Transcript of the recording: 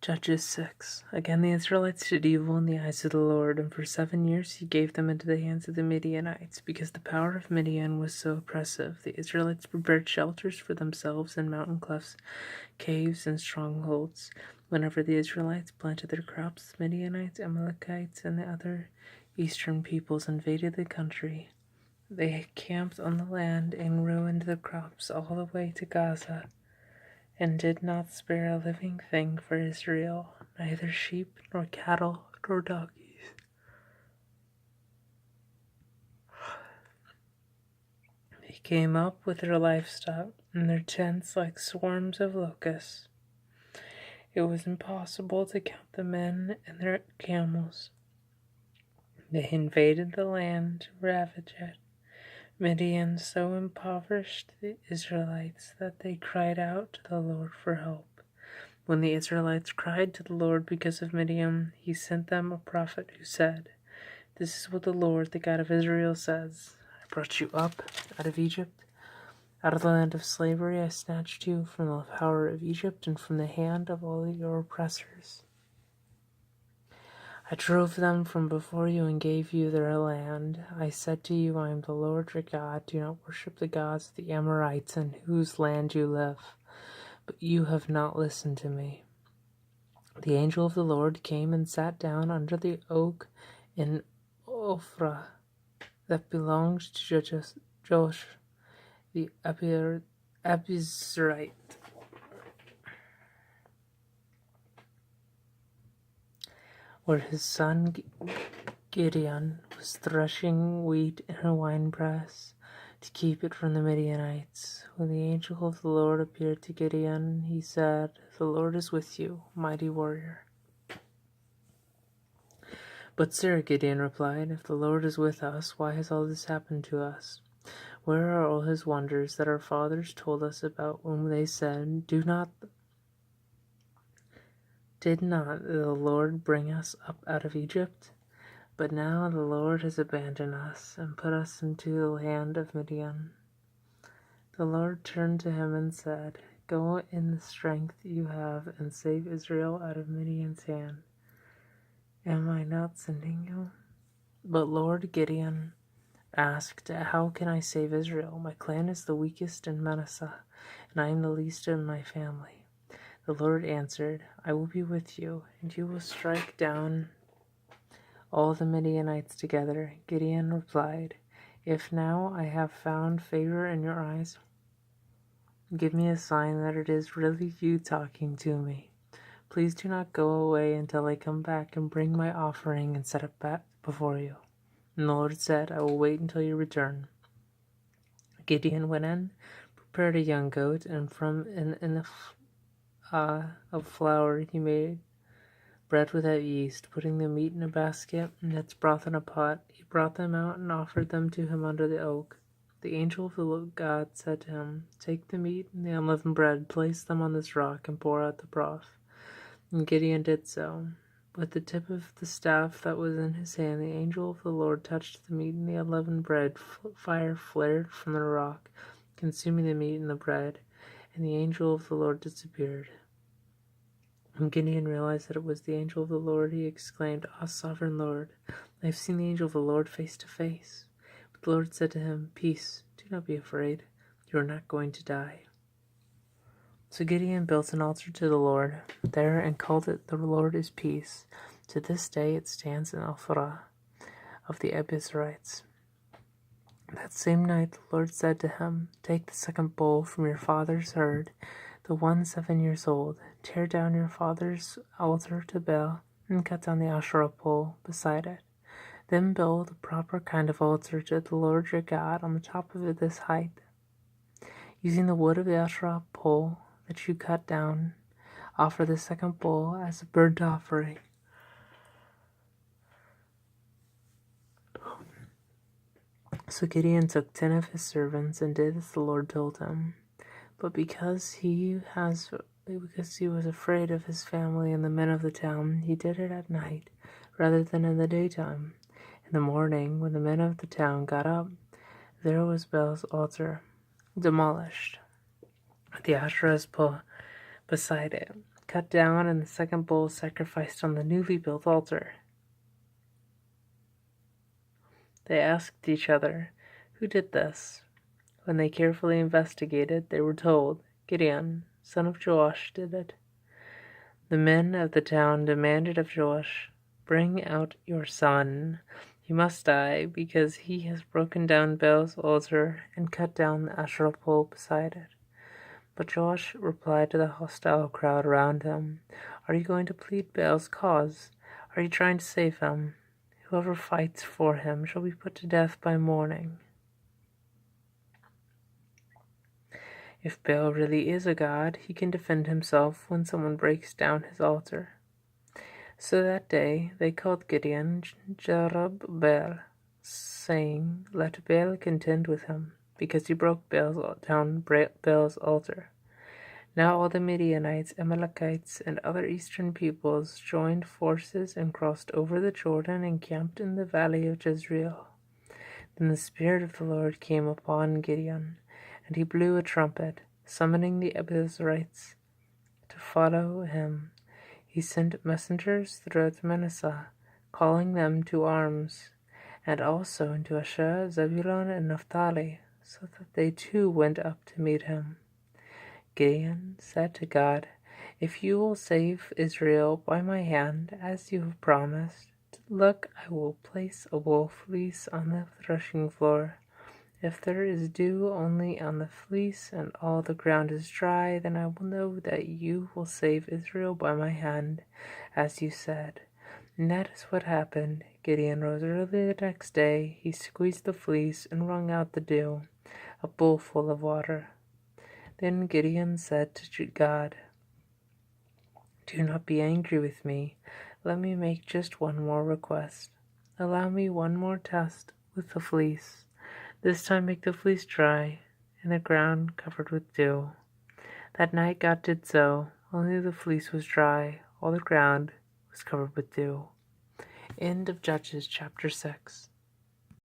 Judges 6. Again the Israelites did evil in the eyes of the Lord, and for 7 years he gave them into the hands of the Midianites. Because the power of Midian was so oppressive, the Israelites prepared shelters for themselves in mountain clefts, caves, and strongholds. Whenever the Israelites planted their crops, the Midianites, Amalekites, and the other eastern peoples invaded the country. They camped on the land and ruined the crops all the way to Gaza, and did not spare a living thing for Israel, neither sheep, nor cattle, nor donkeys. They came up with their livestock and their tents like swarms of locusts. It was impossible to count the men and their camels. They invaded the land to ravage it. Midian so impoverished the Israelites that they cried out to the Lord for help. When the Israelites cried to the Lord because of Midian, he sent them a prophet who said, "This is what the Lord, the God of Israel, says. I brought you up out of Egypt. Out of the land of slavery I snatched you from the power of Egypt and from the hand of all your oppressors. I drove them from before you and gave you their land. I said to you, I am the Lord your God. Do not worship the gods of the Amorites in whose land you live. But you have not listened to me." The angel of the Lord came and sat down under the oak in Ophrah that belonged to Josh the Abiezrite. Where his son Gideon was threshing wheat in a winepress to keep it from the Midianites. When the angel of the Lord appeared to Gideon, he said, "The Lord is with you, mighty warrior." "But sir," Gideon replied, "if the Lord is with us, why has all this happened to us? Where are all his wonders that our fathers told us about when they said, Did not the Lord bring us up out of Egypt? But now the Lord has abandoned us and put us into the land of Midian." The Lord turned to him and said, "Go in the strength you have and save Israel out of Midian's hand. Am I not sending you?" But Lord Gideon asked, "How can I save Israel? My clan is the weakest in Manasseh, and I am the least in my family." The Lord answered, "I will be with you, and you will strike down all the Midianites together." Gideon replied, "If now I have found favor in your eyes, give me a sign that it is really you talking to me. Please do not go away until I come back and bring my offering and set it back before you." And the Lord said, "I will wait until you return." Gideon went in, prepared a young goat, and from of flour he made bread without yeast, putting the meat in a basket and its broth in a pot. He brought them out and offered them to him under the oak. The angel of the Lord God said to him, "Take the meat and the unleavened bread, place them on this rock, and pour out the broth." And Gideon did so. With the tip of the staff that was in his hand, the angel of the Lord touched the meat and the unleavened bread. Fire flared from the rock, consuming the meat and the bread, and the angel of the Lord disappeared. When Gideon realized that it was the angel of the Lord, he exclaimed, "Ah, sovereign Lord, I have seen the angel of the Lord face to face." But the Lord said to him, "Peace, do not be afraid. You are not going to die." So Gideon built an altar to the Lord there and called it "The Lord is Peace." To this day it stands in Ophrah of the Abiezrites. That same night the Lord said to him, "Take the second bull from your father's herd, the one 7 years old. Tear down your father's altar to Baal and cut down the Asherah pole beside it. Then build a proper kind of altar to the Lord your God on the top of this height. Using the wood of the Asherah pole that you cut down, offer the second bull as a burnt offering." So Gideon took 10 of his servants and did as the Lord told him. But because he was afraid of his family and the men of the town, he did it at night rather than in the daytime. In the morning, when the men of the town got up, there was Baal's altar demolished, with the Asherah's pole beside it, cut down, and the second bull sacrificed on the newly built altar. They asked each other, "Who did this?" When they carefully investigated, they were told, "Gideon, son of Joash, did it." The men of the town demanded of Joash, "Bring out your son. He must die, because he has broken down Baal's altar and cut down the Asherah pole beside it." But Joash replied to the hostile crowd around him, "Are you going to plead Baal's cause? Are you trying to save him? Whoever fights for him shall be put to death by morning." If Baal really is a god, he can defend himself when someone breaks down his altar. So that day they called Gideon Jerubbaal, saying, "Let Baal contend with him, because he broke down Baal's altar." Now all the Midianites, Amalekites, and other eastern peoples joined forces and crossed over the Jordan and camped in the valley of Jezreel. Then the Spirit of the Lord came upon Gideon, and he blew a trumpet, summoning the Abiezrites to follow him. He sent messengers throughout Manasseh, calling them to arms, and also into Asher, Zebulun, and Naphtali, so that they too went up to meet him. Gideon said to God, "If you will save Israel by my hand, as you have promised, look, I will place a wool fleece on the threshing floor. If there is dew only on the fleece and all the ground is dry, then I will know that you will save Israel by my hand, as you said." And that is what happened. Gideon rose early the next day. He squeezed the fleece and wrung out the dew, a bowl full of water. Then Gideon said to God, "Do not be angry with me. Let me make just one more request. Allow me one more test with the fleece. This time make the fleece dry and the ground covered with dew." That night God did so. Only the fleece was dry. All the ground was covered with dew. End of Judges chapter 6.